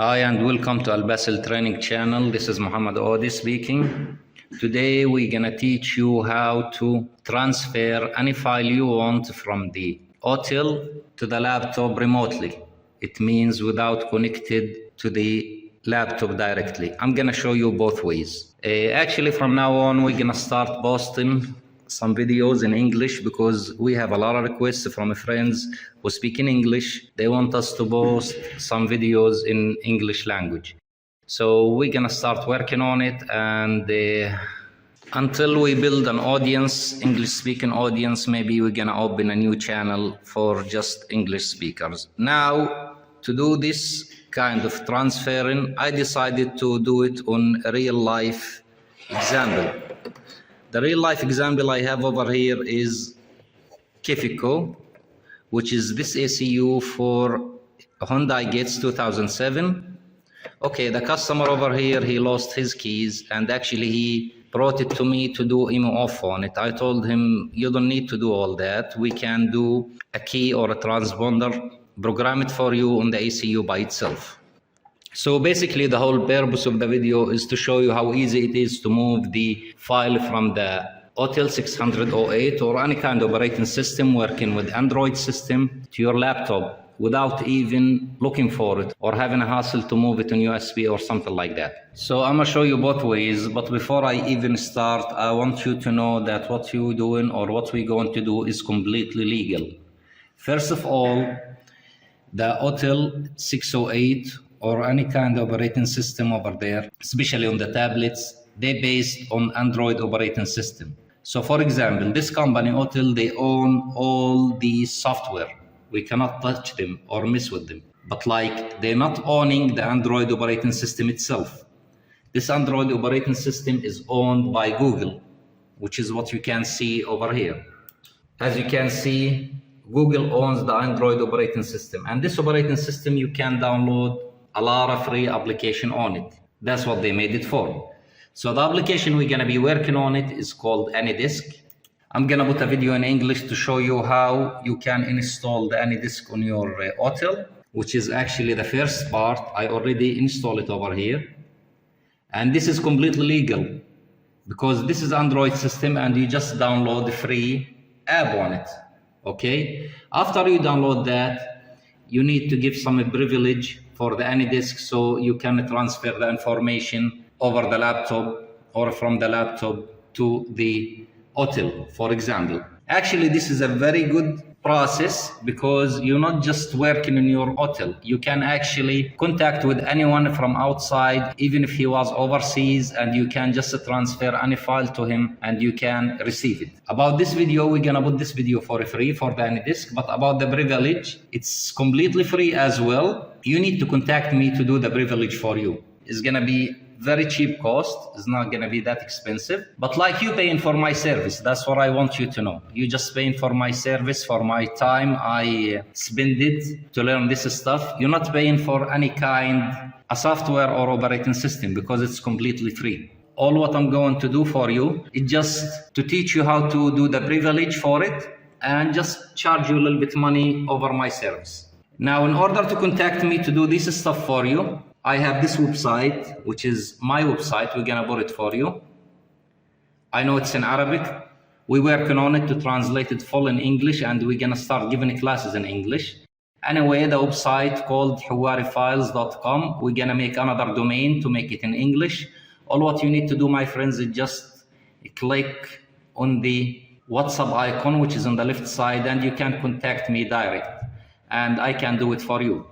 Hi and welcome to Albasel Training channel. This is Muhammad Odi speaking. Today we're gonna teach you how to transfer any file you want from the Autel to the laptop remotely. It means without connected to the laptop directly. I'm gonna show you both ways. Actually from now on we're gonna start posting some videos in English because we have a lot of requests from friends who speak in English. They want us to post some videos in English language. So we're gonna start working on it, and until we build an audience, English speaking audience, maybe we're gonna open a new channel for just English speakers. Now, to do this kind of transferring, I decided to do it on a real life example. The real life example I have over here is Kifiko, which is this ECU for Hyundai Getz 2007. Okay, the customer over here, he lost his keys, and actually he brought it to me to do im608 on it. I told him, you don't need to do all that. We can do a key or a transponder, program it for you on the ECU by itself. So basically the whole purpose of the video is to show you how easy it is to move the file from the Autel 608 or any kind of operating system working with Android system to your laptop without even looking for it or having a hassle to move it on USB or something like that. So I'm gonna show you both ways, but before I even start, I want you to know that what you're doing or what we're going to do is completely legal. First of all, the Autel 608 or any kind of operating system over there, especially on the tablets, they're based on Android operating system. So for example, this company, Autel, they own all the software. We cannot touch them or mess with them. But like, they're not owning the Android operating system itself. This Android operating system is owned by Google, which is what you can see over here. As you can see, Google owns the Android operating system. And this operating system, you can download a lot of free application on it. That's what they made it for. So the application we're gonna be working on it is called AnyDisk. I'm gonna put a video in English to show you how you can install the AnyDisk on your Autel, which is actually the first part. I already installed it over here. And this is completely legal because this is Android system and you just download the free app on it, okay? After you download that, you need to give some privilege for the AnyDisk so you can transfer the information over the laptop or from the laptop to the Autel, for example. Actually, this is a very good process because you're not just working in your Autel. You can actually contact with anyone from outside, even if he was overseas, and you can just transfer any file to him and you can receive it. About this video, we're gonna put this video for free for the AnyDisk, but about the privilege, it's completely free as well. You need to contact me to do the privilege for you. It's gonna be very cheap cost. It's not gonna be that expensive, but like you paying for my service, that's what I want you to know. You just paying for my service, for my time I spend it to learn this stuff. You're not paying for any kind of software or operating system because it's completely free. All what I'm going to do for you is just to teach you how to do the privilege for it and just charge you a little bit money over my service. Now, in order to contact me to do this stuff for you, I have this website, which is my website. We're gonna put it for you. I know it's in Arabic. We're working on it to translate it full in English, and we're gonna start giving classes in English. Anyway, the website called hawarifiles.com. We're gonna make another domain to make it in English. All what you need to do, my friends, is just click on the WhatsApp icon, which is on the left side, and you can contact me direct, and I can do it for you.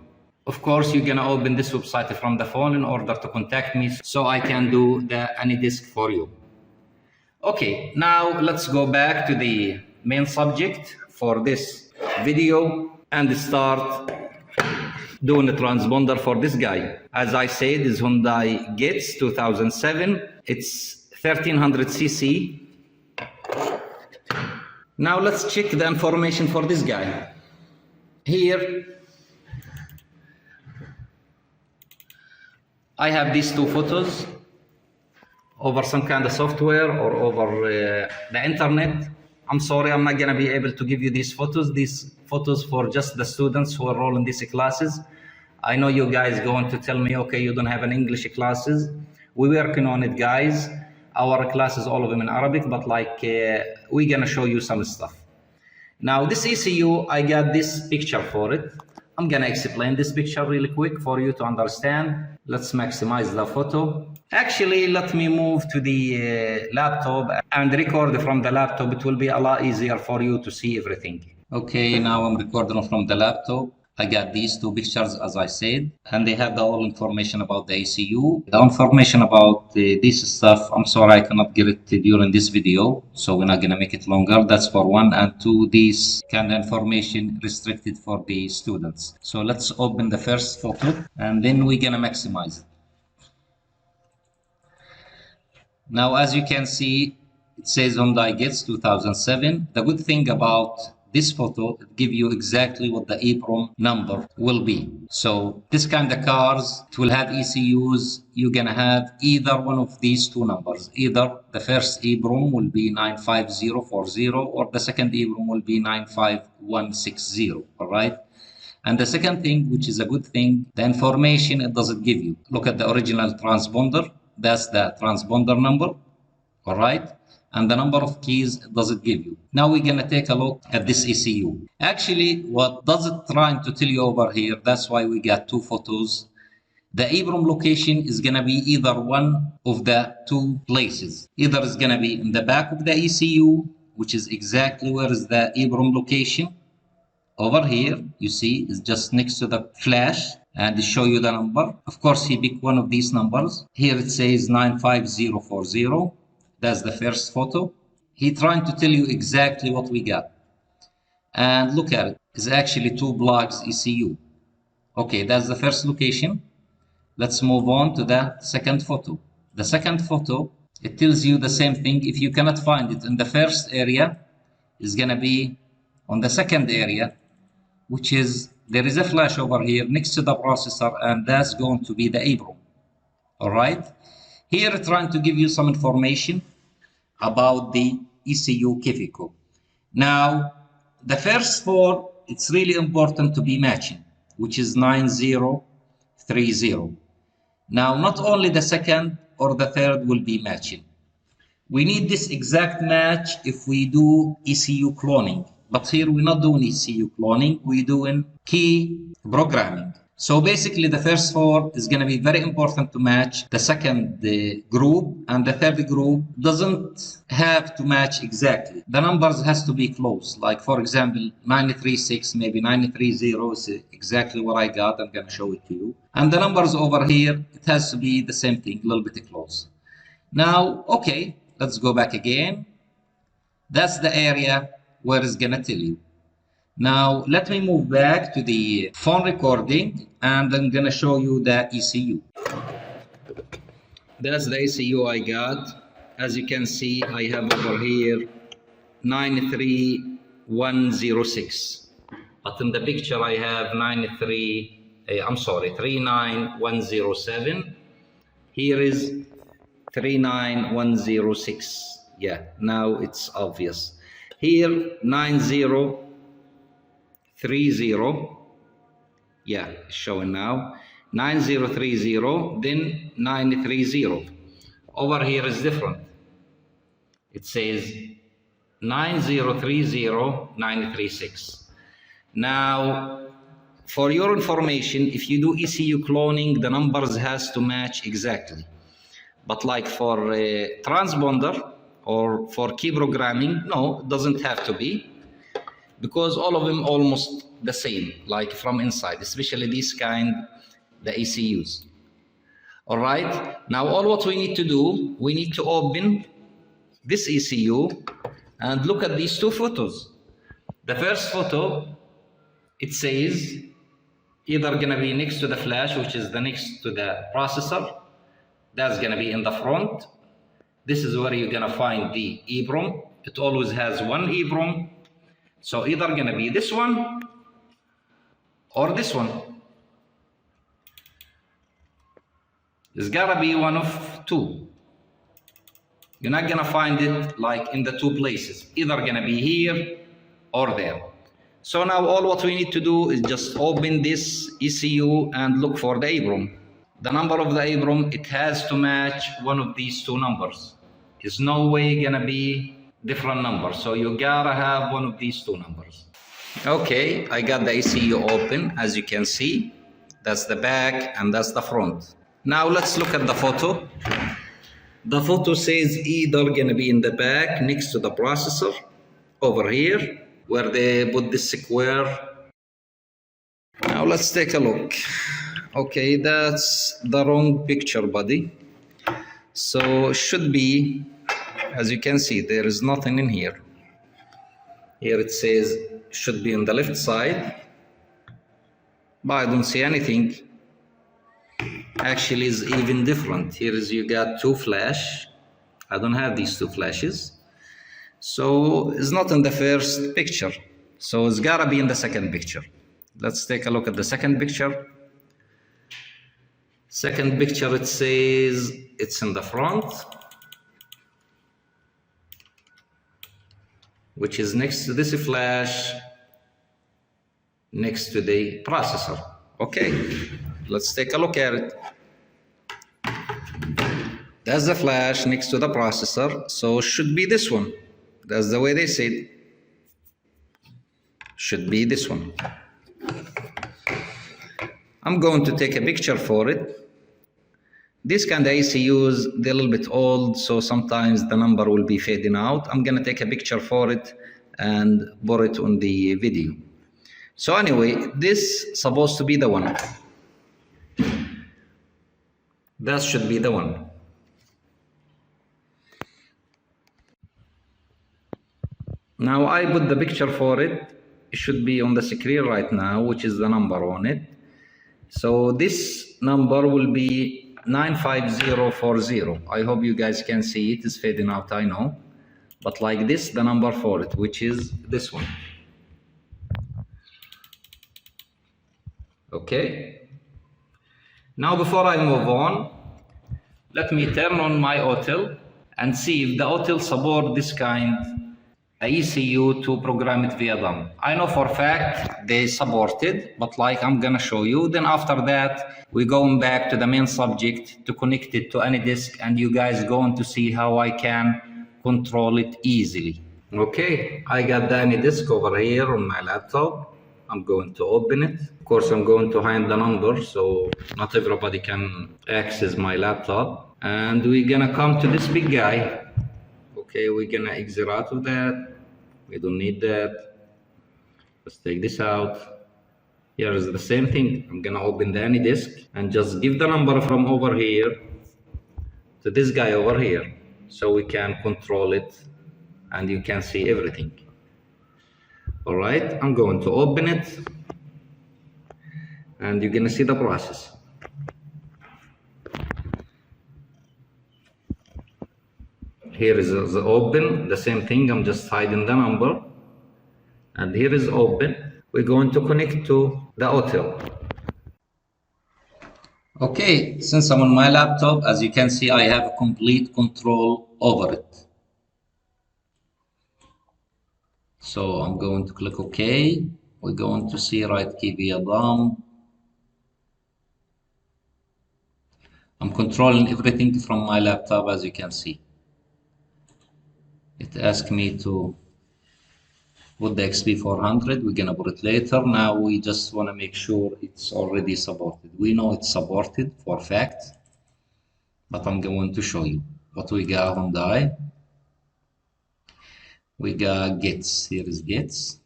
Of course, you're gonna open this website from the phone in order to contact me so I can do the AnyDisk for you. Okay, now let's go back to the main subject for this video and start doing the transponder for this guy. As I said, it's Hyundai Getz 2007. It's 1300 cc. Now let's check the information for this guy. Here, I have these two photos over some kind of software or over the internet. I'm sorry, I'm not gonna be able to give you these photos. These photos for just the students who enroll in these classes. I know you guys going to tell me, okay, you don't have an English classes. We're working on it, guys. Our classes, all of them in Arabic, but like we're gonna show you some stuff. Now this ECU, I got this picture for it. I'm gonna explain this picture really quick for you to understand. Let's maximize the photo. Actually, let me move to the laptop and record from the laptop. It will be a lot easier for you to see everything. Okay, now I'm recording from the laptop. I got these two pictures, as I said, and they have the whole information about the ECU. The information about this stuff, I'm sorry I cannot get it during this video, so we're not gonna make it longer. That's for one, and two, this kind of information restricted for the students. So let's open the first photo, and then we're gonna maximize it. Now, as you can see, it says Hyundai Gets 2007. The good thing about this photo, it gives you exactly what the EEPROM number will be. So this kind of cars, it will have ECUs. You're gonna have either one of these two numbers. Either the first EEPROM will be 95040 or the second EEPROM will be 95160, all right? And the second thing, which is a good thing, the information it doesn't give you. Look at the original transponder. That's the transponder number, all right? And the number of keys it doesn't give you. Now we're gonna take a look at this ECU. Actually, what does it trying to tell you over here, that's why we got two photos. The EEPROM location is gonna be either one of the two places. Either it's gonna be in the back of the ECU, which is exactly where is the EEPROM location. Over here, you see, it's just next to the flash and it show you the number. Of course, he picked one of these numbers. Here it says 95040. That's the first photo. He trying to tell you exactly what we got. And look at it. It's actually two blocks ECU. Okay, that's the first location. Let's move on to the second photo. The second photo, it tells you the same thing. If you cannot find it in the first area, it's gonna be on the second area, which is, there is a flash over here next to the processor, and that's going to be the EEPROM. All right. Here, trying to give you some information about the ECU key code. Now, the first four, it's really important to be matching, which is 9030. Now, not only the second or the third will be matching. We need this exact match if we do ECU cloning. But here we're not doing ECU cloning, we're doing key programming. So basically the first four is going to be very important to match. The second group and the third group doesn't have to match exactly. The numbers has to be close. Like for example, 936, maybe 930 is exactly what I got. I'm going to show it to you. And the numbers over here, it has to be the same thing, a little bit close. Now, okay, let's go back again. That's the area where it's going to tell you. Now, let me move back to the phone recording and I'm going to show you the ECU. That's the ECU I got. As you can see, I have over here 93106. But in the picture, I have 39107. Here is 39106. Yeah, now it's obvious. Here, 9030, yeah, it's showing now, 9030, then 930. Over here is different. It says 9030, 936. Now, for your information, if you do ECU cloning, the numbers has to match exactly. But like for transponder or for key programming, no, it doesn't have to be, because all of them almost the same, like from inside, especially this kind, the ECUs. All right, now all what we need to do, we need to open this ECU and look at these two photos. The first photo, it says either gonna be next to the flash, which is the next to the processor. That's gonna be in the front. This is where you're gonna find the EEPROM. It always has one EEPROM. So either gonna be this one or this one. It's gotta be one of two. You're not gonna find it like in the two places. Either gonna be here or there. So now all what we need to do is just open this ECU and look for the EEPROM. The number of the EEPROM, it has to match one of these two numbers. There's no way gonna be different numbers. So you gotta have one of these two numbers. Okay, I got the ECU open, as you can see. That's the back and that's the front. Now let's look at the photo. The photo says either gonna be in the back next to the processor, over here, where they put this square. Now let's take a look. Okay, that's the wrong picture, buddy. So it should be, as you can see, there is nothing in here. Here it says should be on the left side, but I don't see anything. Actually, it's even different. Here is you got two flash. I don't have these two flashes. So it's not in the first picture. So it's gotta be in the second picture. Let's take a look at the second picture. Second picture, it says it's in the front, which is next to this flash, next to the processor. Okay, let's take a look at it. That's the flash next to the processor, so it should be this one. That's the way they said. Should be this one. I'm going to take a picture for it. This kind of ECUs, they're a little bit old, so sometimes the number will be fading out. I'm gonna take a picture for it and put it on the video. So anyway, this is supposed to be the one. That should be the one. Now I put the picture for it. It should be on the screen right now, which is the number on it. So this number will be 95040. I hope you guys can see it. It's fading out, I know. But like this, the number for it, which is this one. Okay. Now before I move on, let me turn on my Autel and see if the Autel support this kind ECU to program it via DOM. I know for a fact they support it, but like I'm gonna show you. Then after that, we're going back to the main subject to connect it to any disk, and you guys going to see how I can control it easily. Okay, I got the any disk over here on my laptop. I'm going to open it. Of course, I'm going to hide the number so not everybody can access my laptop. And we're gonna come to this big guy. Okay, we're gonna exit out of that. We don't need that. Let's take this out. Here is the same thing. I'm gonna open the any disk and just give the number from over here to this guy over here so we can control it and you can see everything. All right, I'm going to open it and you're gonna see the process. Here is the open, the same thing, I'm just hiding the number. And here is open. We're going to connect to the Autel. Okay, since I'm on my laptop, as you can see, I have complete control over it. So I'm going to click OK. We're going to see right key via DOM. I'm controlling everything from my laptop, as you can see. It asked me to put the XP400. We're gonna put it later. Now we just wanna make sure it's already supported. We know it's supported for a fact, but I'm going to show you what we got on Hyundai. We got gets. Here is gets,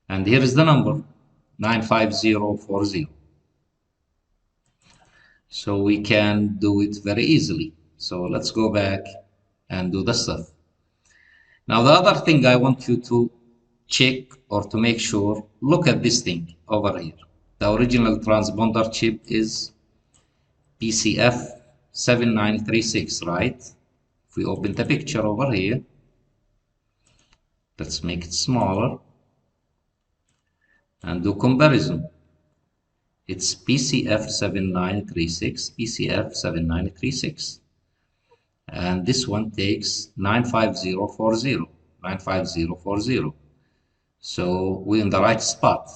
and here is the number 95040. So we can do it very easily. So let's go back and do the stuff. Now the other thing I want you to check or to make sure, look at this thing over here. The original transponder chip is PCF7936, right? If we open the picture over here, let's make it smaller and do comparison. It's PCF7936, PCF7936. And this one takes 95040, 95040. So we're in the right spot.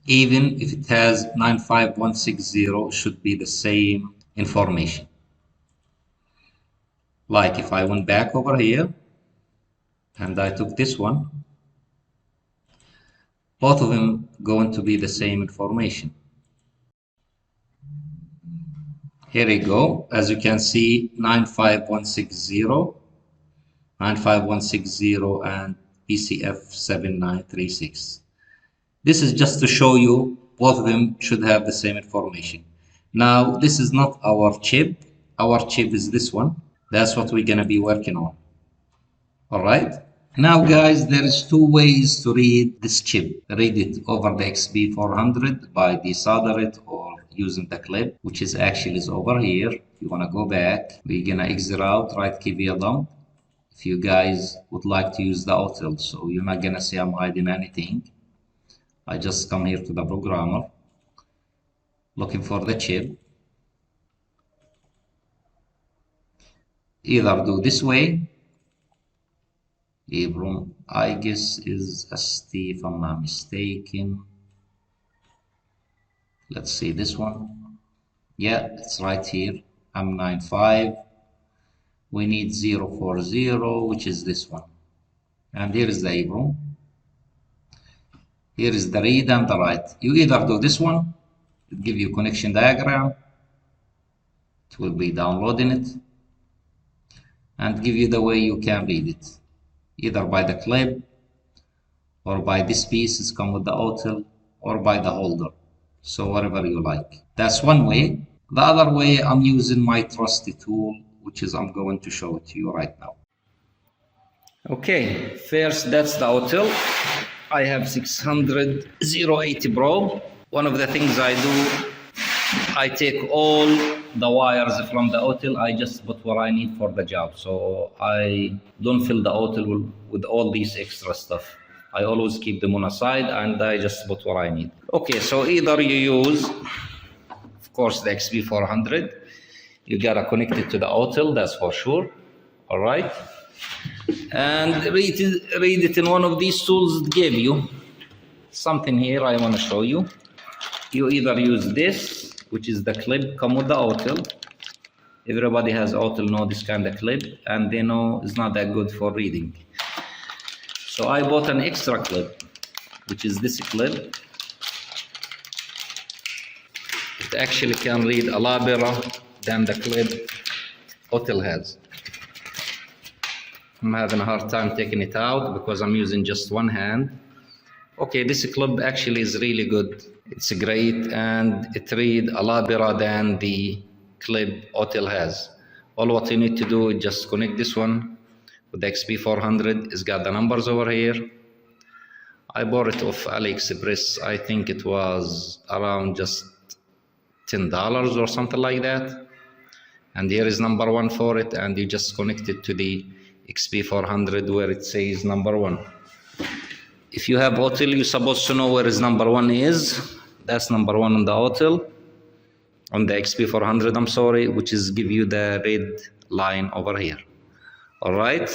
Even if it has 95160, should be the same information. Like if I went back over here and I took this one, both of them going to be the same information. Here we go. As you can see, 95160, 95160 and PCF 7936. This is just to show you both of them should have the same information. Now, this is not our chip. Our chip is this one. That's what we're gonna be working on. All right. Now, guys, there is two ways to read this chip. Read it over the XP400 by desolder it or using the clip, which is actually over here. If you wanna go back, we're gonna exit out, right key via dump. If you guys would like to use the Autel, so you're not gonna see I'm hiding anything. I just come here to the programmer, looking for the chip. Either do this way, Abram, I guess is ST if I'm not mistaken. Let's see this one. Yeah, it's right here, M95. We need 040, which is this one. And here is the Abram. Here is the read and the write. You either do this one, it gives you connection diagram, it will be downloading it, and give you the way you can read it, either by the clip, or by this piece, it's come with the Autel, or by the holder, so whatever you like. That's one way. The other way, I'm using my trusty tool, which is I'm going to show it to you right now. Okay, first that's the Autel. I have 600 080 probe. One of the things I do, I take all the wires from the Autel, I just put what I need for the job. So I don't fill the Autel with all these extra stuff. I always keep them on a side and I just put what I need. Okay, so either you use, of course, the XP400. You gotta connect it to the Autel, that's for sure. All right. And read it in one of these tools it gave you. Something here I want to show you. You either use this, which is the clip, come with the Autel. Everybody has Autel, know this kind of clip, and they know it's not that good for reading. So I bought an extra clip, which is this clip. It actually can read a lot better than the clip Autel has. I'm having a hard time taking it out because I'm using just one hand. Okay, this clip actually is really good. It's great and it reads a lot better than the clip Autel has. All what you need to do is just connect this one with the XP400. It's got the numbers over here. I bought it off AliExpress. I think it was around just $10 or something like that. And here is number one for it, and you just connect it to the XP400 where it says number one. If you have Autel, you're supposed to know where is number one is. That's number one on the Autel, on the XP400, I'm sorry, which is give you the red line over here. All right,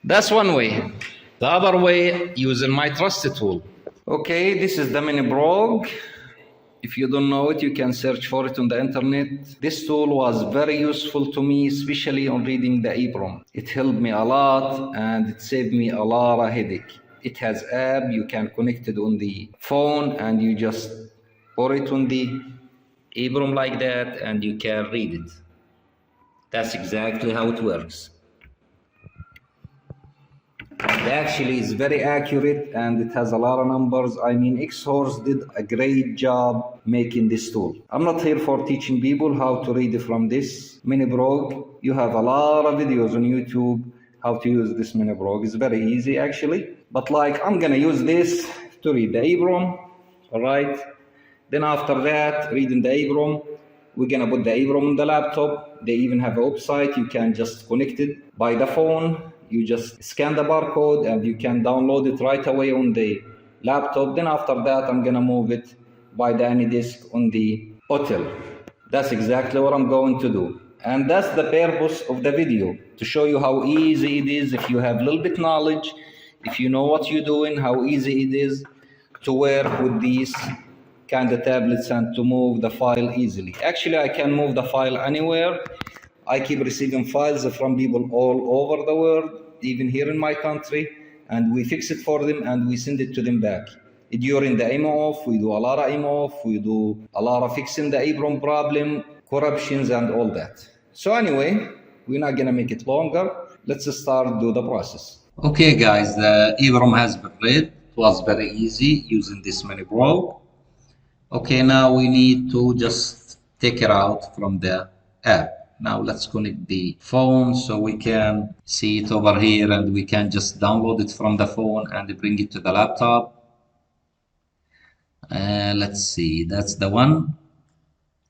that's one way. The other way, using my trusted tool. Okay, this is the mini brog. If you don't know it, you can search for it on the internet. This tool was very useful to me, especially on reading the EEPROM. It helped me a lot and it saved me a lot of headache. It has app, you can connect it on the phone and you just put it on the EEPROM like that and you can read it. That's exactly how it works. It actually is very accurate and it has a lot of numbers. I mean, X-Horse did a great job making this tool. I'm not here for teaching people how to read from this mini brog. You have a lot of videos on YouTube how to use this mini brog. It's very easy actually. But like, I'm gonna use this to read the EEPROM, all right? Then after that, reading the EEPROM, we're gonna put the EEPROM on the laptop. They even have a website. You can just connect it by the phone. You just scan the barcode and you can download it right away on the laptop. Then after that, I'm gonna move it by the AnyDisk on the Autel. That's exactly what I'm going to do. And that's the purpose of the video, to show you how easy it is. If you have a little bit knowledge, if you know what you're doing, how easy it is to work with these kind of tablets and to move the file easily. Actually, I can move the file anywhere. I keep receiving files from people all over the world, even here in my country, and we fix it for them and we send it to them back. During the IMO-off, we do a lot of IMO-off, we do a lot of fixing the EEPROM problem, corruptions and all that. So anyway, we're not gonna make it longer. Let's start do the process. Okay guys, the EEPROM has been read. It was very easy using this mini probe. Okay, now we need to just take it out from the app. Now let's connect the phone so we can see it over here and we can just download it from the phone and bring it to the laptop. Let's see, that's the one.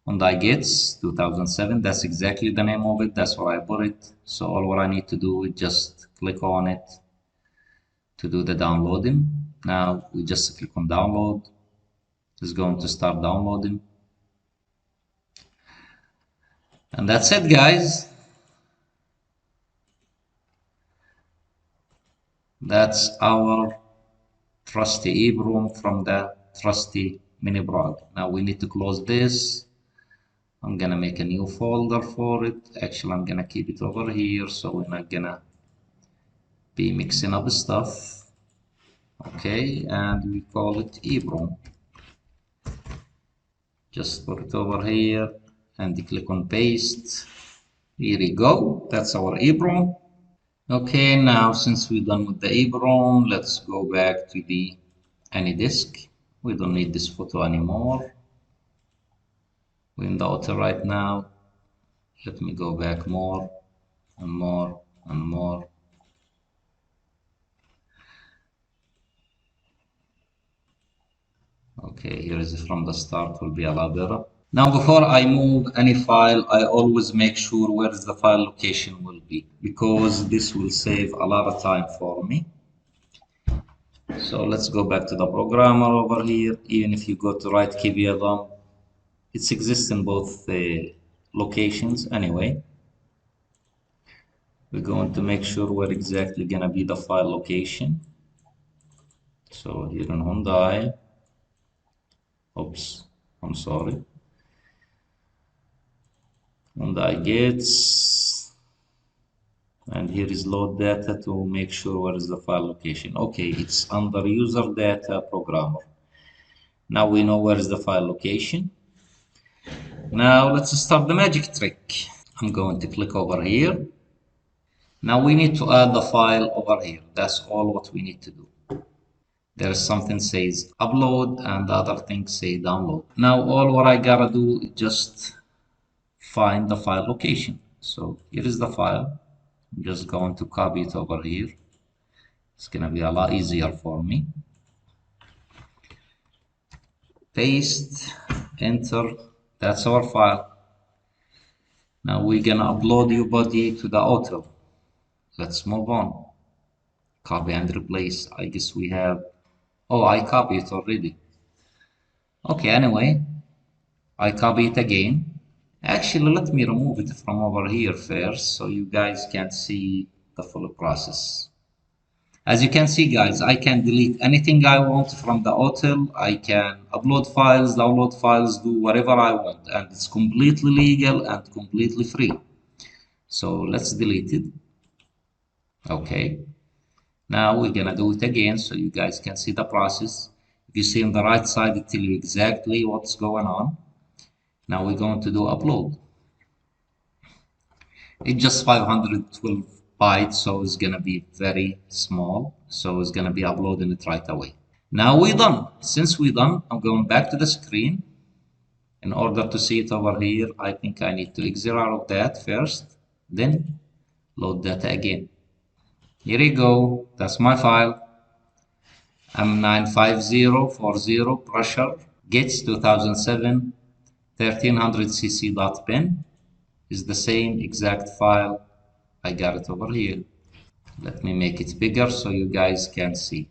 Hyundai Gates 2007, that's exactly the name of it, that's where I put it. So all what I need to do is just click on it to do the downloading. Now we just click on download. It's going to start downloading. And that's it guys. That's our trusty EEPROM from the trusty mini prog. Now we need to close this. I'm gonna make a new folder for it. Actually, I'm gonna keep it over here so we're not gonna be mixing up stuff. Okay, and we call it EEPROM. Just put it over here and click on paste. Here we go. That's our EEPROM. Okay, now since we're done with the EEPROM, let's go back to the AnyDisk. We don't need this photo anymore. We're in the Autel right now. Let me go back more and more and more. Okay, here is from the start, will be a lot better. Now before I move any file, I always make sure where is the file location will be, because this will save a lot of time for me. So let's go back to the programmer over here. Even if you go to write KVLM, it exists in both locations anyway. We're going to make sure where exactly gonna be the file location. So here in Hyundai, oops, I'm sorry. Hyundai Gates, and here is load data to make sure where is the file location. Okay, it's under user data programmer. Now we know where is the file location. Now let's start the magic trick. I'm going to click over here. Now we need to add the file over here. That's all what we need to do. There is something says upload and the other thing say download. Now all what I gotta do is just find the file location. So here is the file. I'm just going to copy it over here. It's gonna be a lot easier for me. Paste, enter. That's our file. Now we're gonna upload your body to the Autel. Let's move on. Copy and replace. I guess we have. Oh, I copied it already. Okay, anyway, I copy it again. Actually, let me remove it from over here first so you guys can see the full process. As you can see, guys, I can delete anything I want from the Autel. I can upload files, download files, do whatever I want, and it's completely legal and completely free. So let's delete it. Okay. Now we're gonna do it again so you guys can see the process. If you see on the right side, it tells you exactly what's going on. Now we're going to do upload. It's just 512 bytes, so it's gonna be very small. So it's gonna be uploading it right away. Now we're done. Since we're done, I'm going back to the screen. In order to see it over here, I think I need to exit out of that first, then load data again. Here you go, that's my file. im95040 pressure gets 2007 1300cc.pin is the same exact file. I got it over here. Let me make it bigger so you guys can see.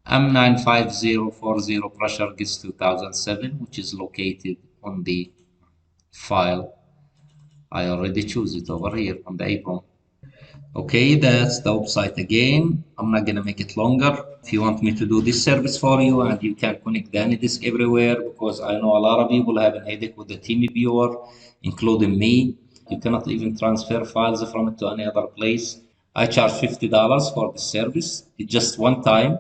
im95040 pressure gets 2007, which is located on the file. I already choose it over here on the EEPROM. Okay, that's the website again. I'm not gonna make it longer. If you want me to do this service for you and you can connect the AnyDisk everywhere, because I know a lot of people have an headache with the team viewer, including me. You cannot even transfer files from it to any other place. I charge $50 for this service. It's just one time.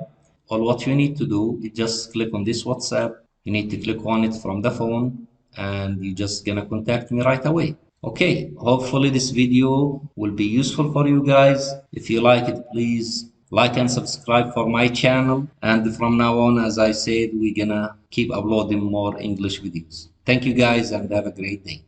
All what you need to do is just click on this WhatsApp. You need to click on it from the phone and you're just gonna contact me right away. Okay, hopefully this video will be useful for you guys. If you like it, please like and subscribe for my channel. And from now on, as I said, we're gonna keep uploading more English videos. Thank you guys and have a great day.